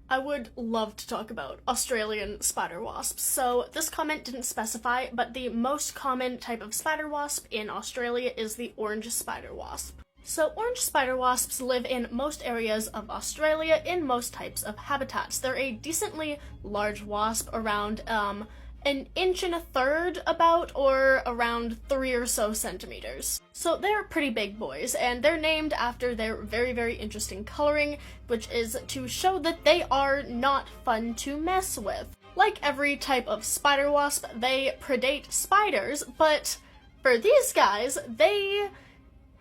I would love to talk about Australian spider wasps. So this comment didn't specify, but the most common type of spider wasp in Australia is the orange spider wasp. So orange spider wasps live in most areas of Australia in most types of habitats. They're a decently large wasp, around an inch and a third about, or around 3 or so centimeters. So they're pretty big boys, and they're named after their very, very interesting coloring, which is to show that they are not fun to mess with. Like every type of spider wasp, they predate spiders, but for these guys, they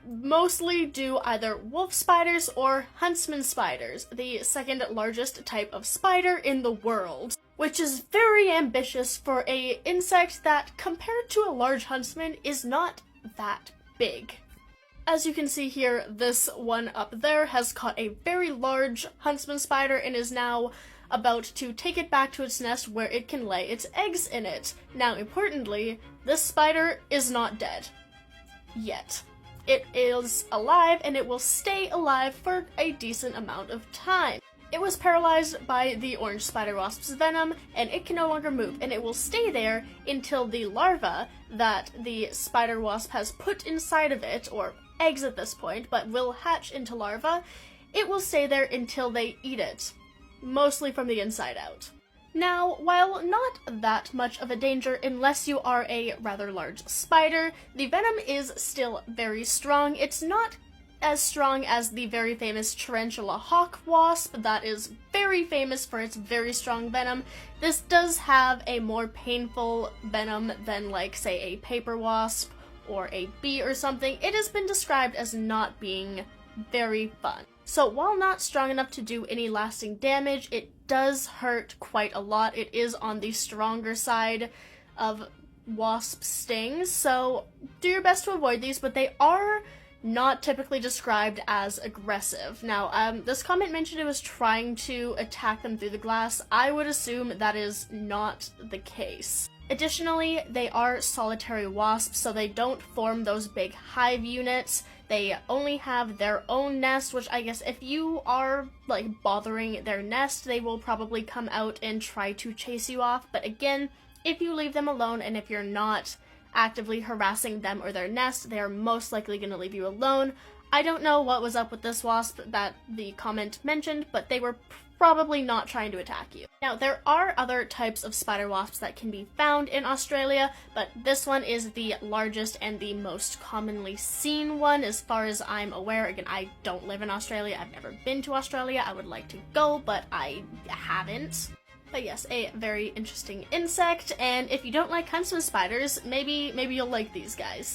mostly do either wolf spiders or huntsman spiders, the second largest type of spider in the world, which is very ambitious for a insect that, compared to a large huntsman, is not that big. As you can see here, this one up there has caught a very large huntsman spider and is now about to take it back to its nest where it can lay its eggs in it. Now, importantly, this spider is not dead. Yet. It is alive, and it will stay alive for a decent amount of time. It was paralyzed by the orange spider wasp's venom, and it can no longer move, and it will stay there until the larva that the spider wasp has put inside of it, or eggs at this point, but will hatch into larvae. It will stay there until they eat it, mostly from the inside out. Now, while not that much of a danger unless you are a rather large spider, the venom is still very strong. It's not as strong as the very famous tarantula hawk wasp that is very famous for its very strong venom. This does have a more painful venom than, like, say, a paper wasp or a bee or something. It has been described as not being very fun. So while not strong enough to do any lasting damage, it does hurt quite a lot. It is on the stronger side of wasp stings, so do your best to avoid these, but they are not typically described as aggressive. Now, this comment mentioned it was trying to attack them through the glass. I would assume that is not the case. Additionally, they are solitary wasps, so they don't form those big hive units. They only have their own nest, which I guess if you are, like, bothering their nest, they will probably come out and try to chase you off. But again, if you leave them alone and if you're not actively harassing them or their nest, they are most likely going to leave you alone. I don't know what was up with this wasp that the comment mentioned, but they were probably not trying to attack you. Now, there are other types of spider wasps that can be found in Australia, but this one is the largest and the most commonly seen one as far as I'm aware. Again, I don't live in Australia. I've never been to Australia. I would like to go, but I haven't. But yes, a very interesting insect, and if you don't like huntsman spiders, maybe you'll like these guys.